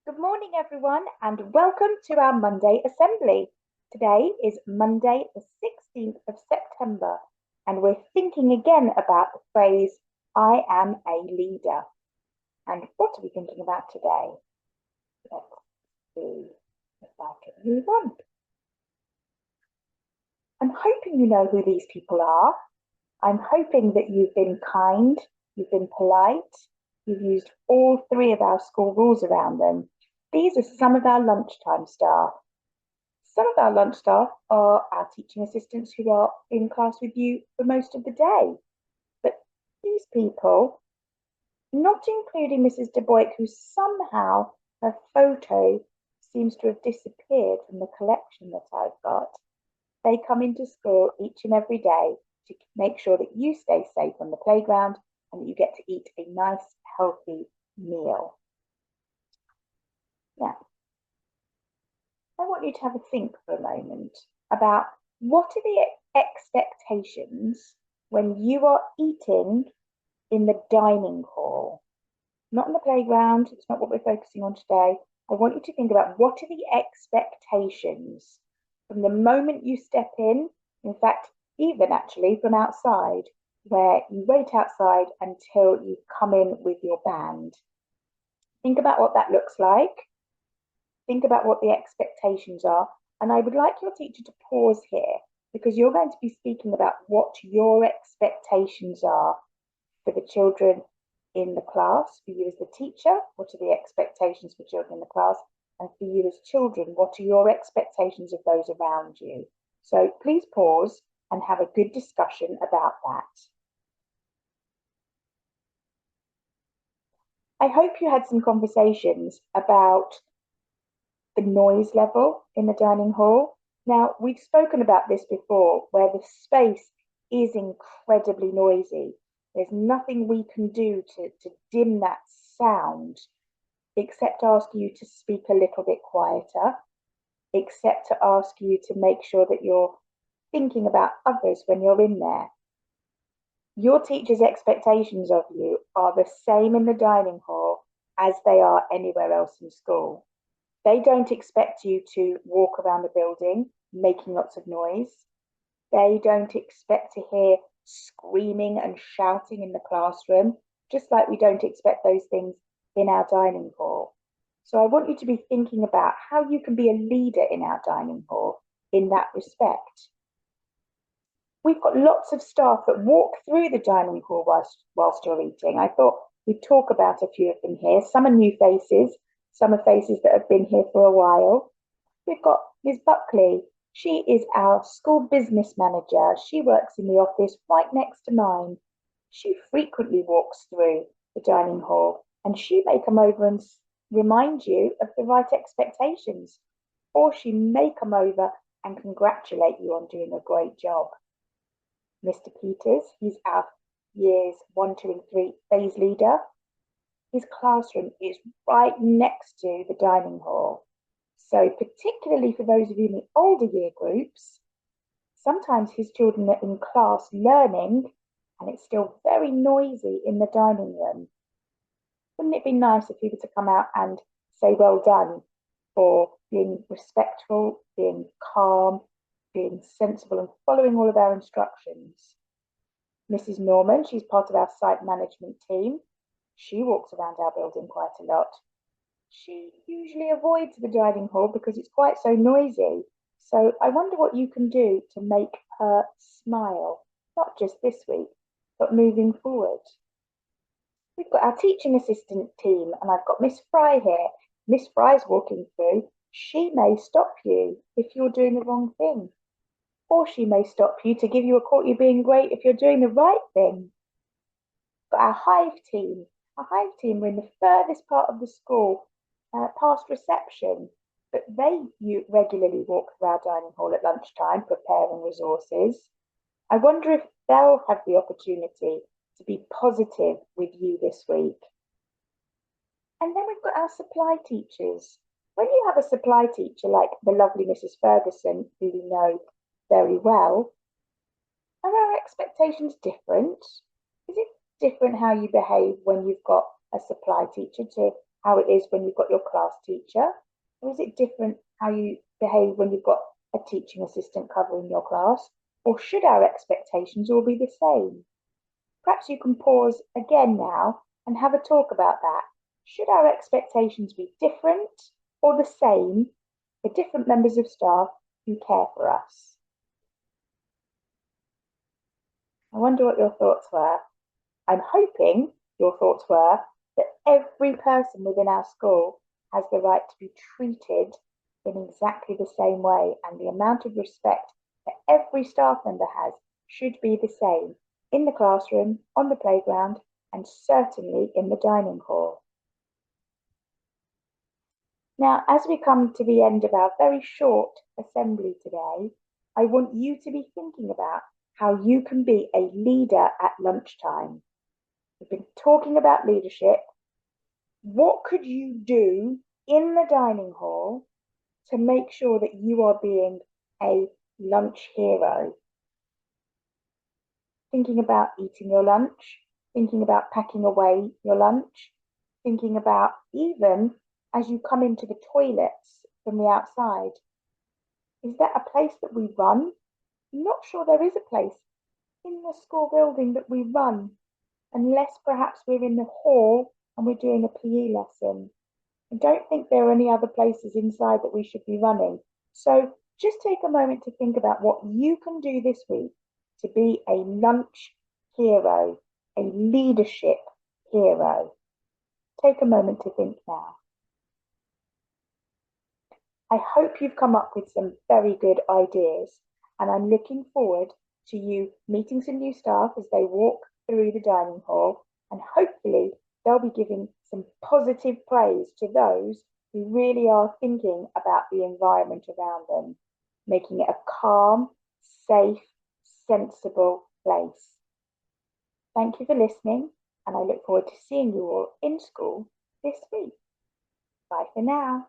Good morning, everyone, and welcome to our Monday assembly. Today is Monday, the 16th of September, and we're thinking again about the phrase, I am a leader. And what are we thinking about today? Let's see if I can move on. I'm hoping you know who these people are. I'm hoping that you've been kind, you've been polite, you've used all three of our school rules around them. These are some of our lunchtime staff. Some of our lunch staff are our teaching assistants who are in class with you for most of the day. But these people, not including Mrs. De Boyk, who somehow her photo seems to have disappeared from the collection that I've got, they come into school each and every day to make sure that you stay safe on the playground and that you get to eat a nice, healthy meal. Now, I want you to have a think for a moment about what are the expectations when you are eating in the dining hall, not in the playground. It's not what we're focusing on today. I want you to think about what are the expectations from the moment you step in fact, even actually from outside, where you wait outside until you come in with your band. Think about what that looks like. Think about what the expectations are. And I would like your teacher to pause here because you're going to be speaking about what your expectations are for the children in the class, for you as the teacher, what are the expectations for children in the class, and for you as children, what are your expectations of those around you? So please pause and have a good discussion about that. I hope you had some conversations about the noise level in the dining hall. Now, we've spoken about this before, where the space is incredibly noisy. There's nothing we can do to dim that sound, except ask you to speak a little bit quieter, except to ask you to make sure that you're thinking about others when you're in there. Your teacher's expectations of you are the same in the dining hall as they are anywhere else in school. They don't expect you to walk around the building making lots of noise. They don't expect to hear screaming and shouting in the classroom, just like we don't expect those things in our dining hall. So I want you to be thinking about how you can be a leader in our dining hall in that respect. We've got lots of staff that walk through the dining hall whilst you're eating. I thought we'd talk about a few of them here. Some are new faces, some are faces that have been here for a while. We've got Ms. Buckley. She is our school business manager. She works in the office right next to mine. She frequently walks through the dining hall and she may come over and remind you of the right expectations, or she may come over and congratulate you on doing a great job. Mr. Peters, he's our years 1, 2, and 3 phase leader. His classroom is right next to the dining hall. So particularly for those of you in the older year groups, sometimes his children are in class learning and it's still very noisy in the dining room. Wouldn't it be nice if he were to come out and say well done for being respectful, being calm, being sensible and following all of our instructions? Mrs. Norman, she's part of our site management team. She walks around our building quite a lot. She usually avoids the dining hall because it's quite so noisy. So I wonder what you can do to make her smile, not just this week, but moving forward. We've got our teaching assistant team, and I've got Miss Fry here. Miss Fry's walking through. She may stop you if you're doing the wrong thing, or she may stop you to give you a call you're being great if you're doing the right thing. We've got our hive team. Our hive team are in the furthest part of the school, past reception, but they regularly walk through our dining hall at lunchtime preparing resources. I wonder if they'll have the opportunity to be positive with you this week. And then we've got our supply teachers. When you have a supply teacher like the lovely Mrs. Ferguson, who we know very well, are our expectations different? Is it different how you behave when you've got a supply teacher to how it is when you've got your class teacher? Or is it different how you behave when you've got a teaching assistant covering your class? Or should our expectations all be the same? Perhaps you can pause again now and have a talk about that. Should our expectations be different or the same for different members of staff who care for us? I wonder what your thoughts were. I'm hoping your thoughts were that every person within our school has the right to be treated in exactly the same way, and the amount of respect that every staff member has should be the same in the classroom, on the playground, and certainly in the dining hall. Now, as we come to the end of our very short assembly today, I want you to be thinking about how you can be a leader at lunchtime. We've been talking about leadership. What could you do in the dining hall to make sure that you are being a lunch hero? Thinking about eating your lunch, thinking about packing away your lunch, thinking about even as you come into the toilets from the outside, is that a place that we run? I'm not sure there is a place in the school building that we run, unless perhaps we're in the hall and we're doing a PE lesson. I don't think there are any other places inside that we should be running. So just take a moment to think about what you can do this week to be a lunch hero, a leadership hero. Take a moment to think now. I hope you've come up with some very good ideas, and I'm looking forward to you meeting some new staff as they walk through the dining hall, and hopefully they'll be giving some positive praise to those who really are thinking about the environment around them, making it a calm, safe, sensible place. Thank you for listening, and I look forward to seeing you all in school this week. Bye for now.